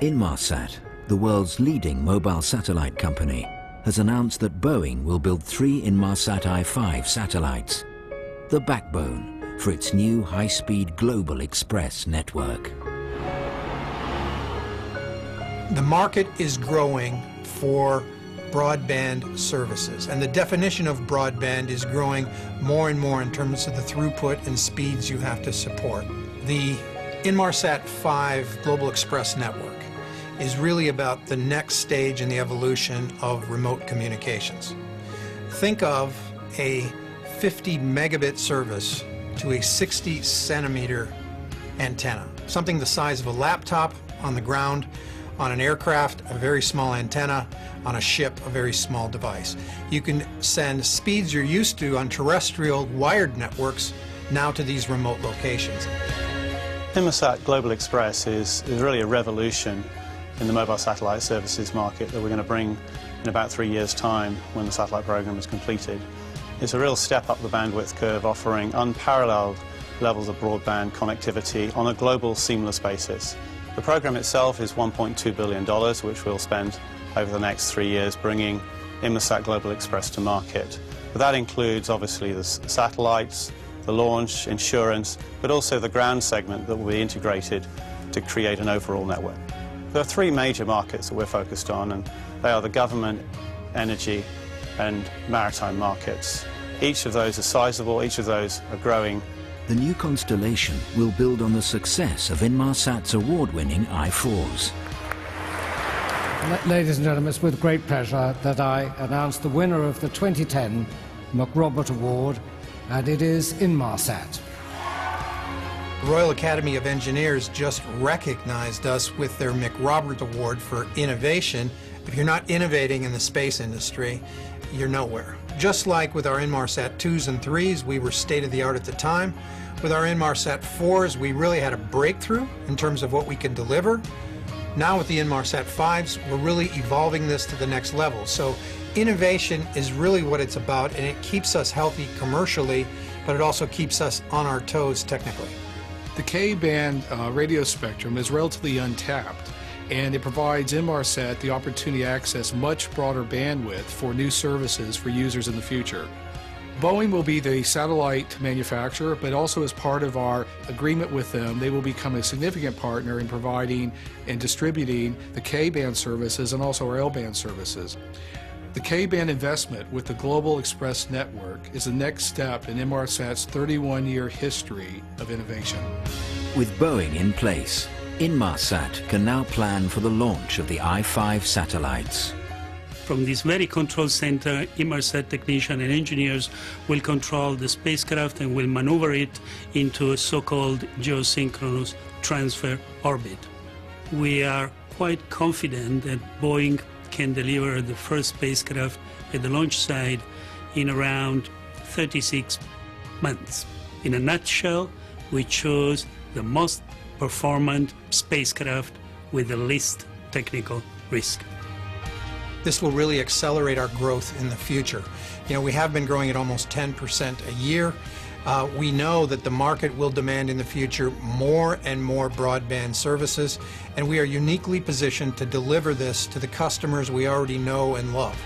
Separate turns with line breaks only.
Inmarsat, the world's leading mobile satellite company, has announced that Boeing will build 3 Inmarsat i5 satellites, the backbone for its new high-speed Global Xpress network.
The market is growing for broadband services, and the definition of broadband is growing more and more in terms of the throughput and speeds you have to support. The Inmarsat 5 Global Xpress network is really about the next stage in the evolution of remote communications. Think of a 50 megabit service to a 60 centimeter antenna, something the size of a laptop on the ground, on an aircraft, a very small antenna, on a ship, a very small device. You can send speeds you're used to on terrestrial wired networks now to these remote locations.
Inmarsat Global Xpress is really a revolution in the mobile satellite services market that we're going to bring in about 3 years' time when the satellite program is completed. It's a real step up the bandwidth curve, offering unparalleled levels of broadband connectivity on a global seamless basis. The program itself is $1.2 billion, which we'll spend over the next 3 years bringing Inmarsat Global Xpress to market. But that includes obviously the satellites, the launch, insurance, but also the ground segment that will be integrated to create an overall network. There are 3 major markets that we're focused on, and they are the government, energy, and maritime markets. Each of those are sizable, each of those are growing.
The new constellation will build on the success of Inmarsat's award-winning i4s.
Ladies and gentlemen, it's with great pleasure that I announce the winner of the 2010 McRobert Award, and it is Inmarsat.
The Royal Academy of Engineers just recognized us with their McRobert Award for innovation. If you're not innovating in the space industry, you're nowhere. Just like with our Inmarsat 2s and 3s, we were state-of-the-art at the time. With our Inmarsat 4s, we really had a breakthrough in terms of what we can deliver. Now with the Inmarsat 5s, we're really evolving this to the next level. So innovation is really what it's about, and it keeps us healthy commercially, but it also keeps us on our toes technically.
The K-band radio spectrum is relatively untapped, and it provides Inmarsat the opportunity to access much broader bandwidth for new services for users in the future. Boeing will be the satellite manufacturer, but also as part of our agreement with them, they will become a significant partner in providing and distributing the K-band services and also our L-band services. The K-band investment with the Global Xpress network is the next step in Inmarsat's 31-year history of innovation.
With Boeing in place, Inmarsat can now plan for the launch of the i5 satellites.
From this very control center, Inmarsat technicians and engineers will control the spacecraft and will maneuver it into a so-called geosynchronous transfer orbit. We are quite confident that Boeing can deliver the first spacecraft at the launch site in around 36 months. In a nutshell, we chose the most performant spacecraft with the least technical risk.
This will really accelerate our growth in the future. You know, we have been growing at almost 10% a year. We know that the market will demand in the future more and more broadband services, and we are uniquely positioned to deliver this to the customers we already know and love.